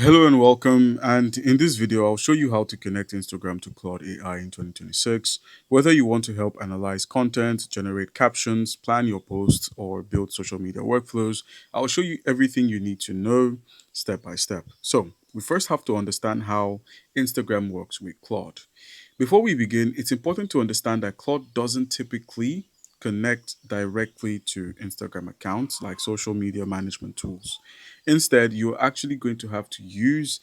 Hello and welcome. And in this video, I'll show you how to connect Instagram to Claude AI in 2026. Whether you want to help analyze content, generate captions, plan your posts, or build social media workflows, I'll show you everything you need to know step by step. So, we first have to understand how Instagram works with Claude. Before we begin, it's important to understand that Claude doesn't typically connect directly to Instagram accounts like social media management tools. Instead, you're actually going to have to use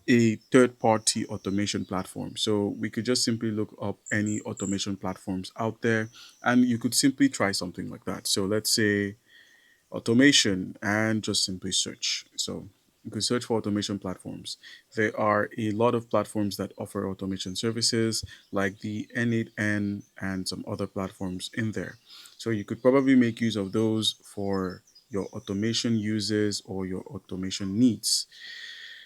a third party automation platform. So we could just simply look up any automation platforms out there and you could simply try something like that. So let's say automation and just simply search. So you could search for automation platforms. There are a lot of platforms that offer automation services like the N8N and some other platforms in there. So you could probably make use of those for your automation uses or your automation needs.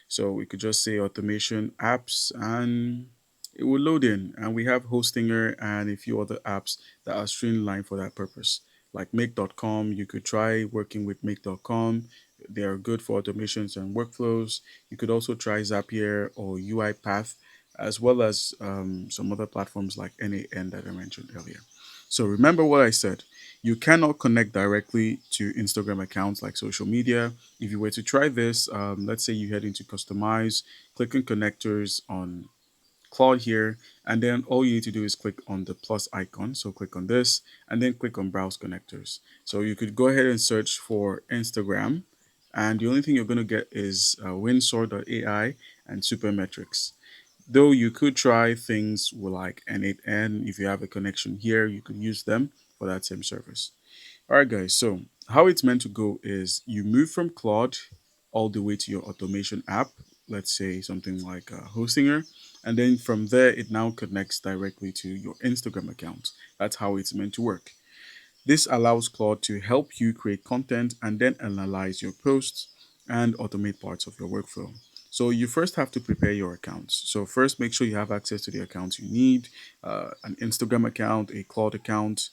So we could just say automation apps and it will load in. And we have Hostinger and a few other apps that are streamlined for that purpose. Like Make.com, you could try working with Make.com. They are good for automations and workflows. You could also try Zapier or UiPath, as well as some other platforms like NAN that I mentioned earlier. So remember what I said. You cannot connect directly to Instagram accounts like social media. If you were to try this, let's say you head into customize, click on connectors on Claude here, and then all you need to do is click on the plus icon. So click on this and then click on browse connectors. So you could go ahead and search for Instagram, and the only thing you're going to get is Windsor.ai and Supermetrics. Though you could try things like N8N. If you have a connection here, you could use them for that same service. All right, guys. So how it's meant to go is you move from Claude all the way to your automation app. Let's say something like Hostinger, and then from there it now connects directly to your Instagram account. That's how it's meant to work. This allows Claude to help you create content and then analyze your posts and automate parts of your workflow. So you first have to prepare your accounts. So first, make sure you have access to the accounts you need: an Instagram account, a Claude account,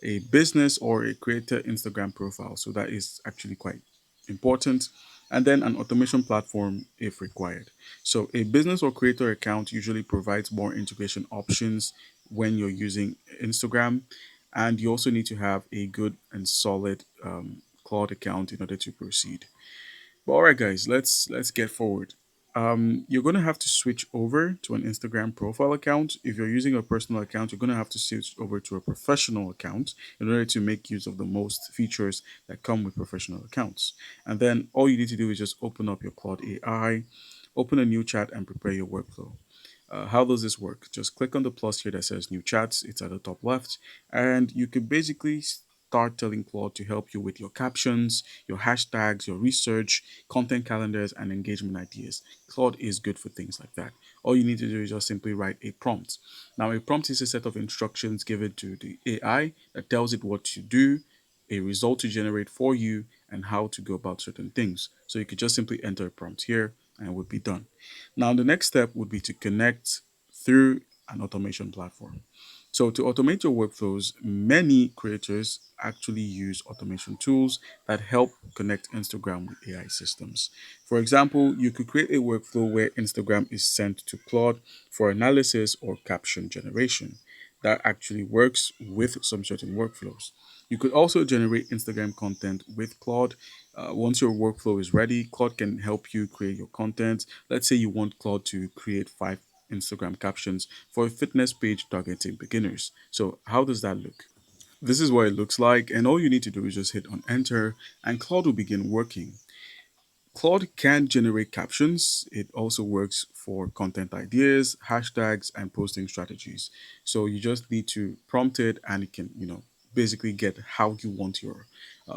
a business or a creator Instagram profile. So that is actually quite important. And then an automation platform if required. So a business or creator account usually provides more integration options when you're using Instagram, and you also need to have a good and solid Claude account in order to proceed. But all right, guys, let's get forward. You're gonna have to switch over to an Instagram profile account. If you're using a personal account, you're gonna have to switch over to a professional account in order to make use of the most features that come with professional accounts. And then all you need to do is just open up your Claude AI, open a new chat, and prepare your workflow. How does this work? Just click on the plus here that says new chats. It's at the top left. And you can basically start telling Claude to help you with your captions, your hashtags, your research, content calendars, and engagement ideas. Claude is good for things like that. All you need to do is just simply write a prompt. Now, a prompt is a set of instructions given to the AI that tells it what to do, a result to generate for you, and how to go about certain things. So you could just simply enter a prompt here and it would be done. Now, the next step would be to connect through an automation platform. So, to automate your workflows, many creators actually use automation tools that help connect Instagram with AI systems. For example, you could create a workflow where Instagram is sent to Claude for analysis or caption generation. That actually works with some certain workflows. You could also generate Instagram content with Claude. Once your workflow is ready, Claude can help you create your content. Let's say you want Claude to create 5 Instagram captions for a fitness page targeting beginners. So, how does that look? This is what it looks like, and all you need to do is just hit on enter, and Claude will begin working. Claude can generate captions. It also works for content ideas, hashtags, and posting strategies. So you just need to prompt it, and it can, basically get how you want your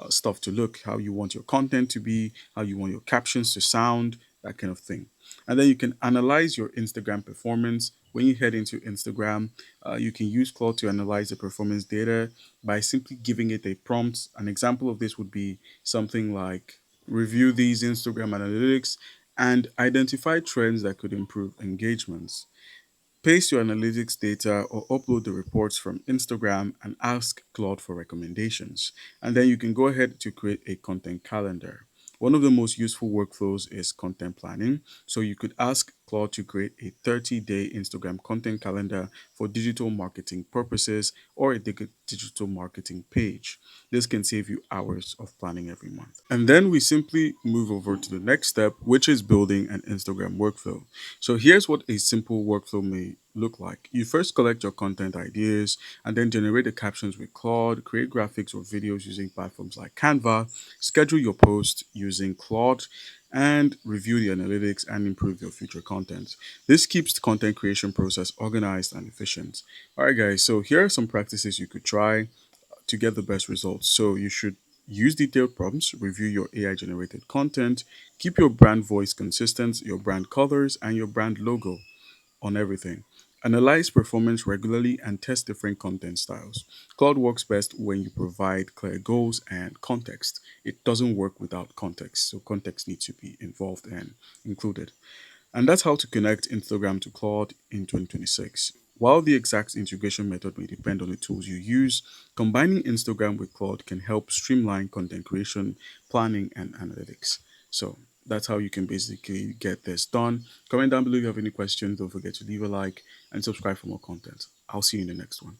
stuff to look, how you want your content to be, how you want your captions to sound, that kind of thing. And then you can analyze your Instagram performance. When you head into Instagram, you can use Claude to analyze the performance data by simply giving it a prompt. An example of this would be something like review these Instagram analytics and identify trends that could improve engagements. Paste your analytics data or upload the reports from Instagram and ask Claude for recommendations. And then you can go ahead to create a content calendar. One of the most useful workflows is content planning. So you could ask Claude to create a 30-day Instagram content calendar for digital marketing purposes or a digital marketing page. This can save you hours of planning every month. And then we simply move over to the next step, which is building an Instagram workflow. So here's what a simple workflow may look like. You first collect your content ideas and then generate the captions with Claude, create graphics or videos using platforms like Canva, schedule your posts using Claude, and review the analytics and improve your future content. This keeps the content creation process organized and efficient. All right, guys, so here are some practices you could try to get the best results. So you should use detailed prompts, review your AI generated content, keep your brand voice consistent, your brand colors, and your brand logo on everything. Analyze performance regularly and test different content styles. Cloud works best when you provide clear goals and context. It doesn't work without context, so context needs to be involved and included. And that's how to connect Instagram to Claude in 2026. While the exact integration method may depend on the tools you use, combining Instagram with Claude can help streamline content creation, planning, and analytics. So that's how you can basically get this done. Comment down below if you have any questions. Don't forget to leave a like and subscribe for more content. I'll see you in the next one.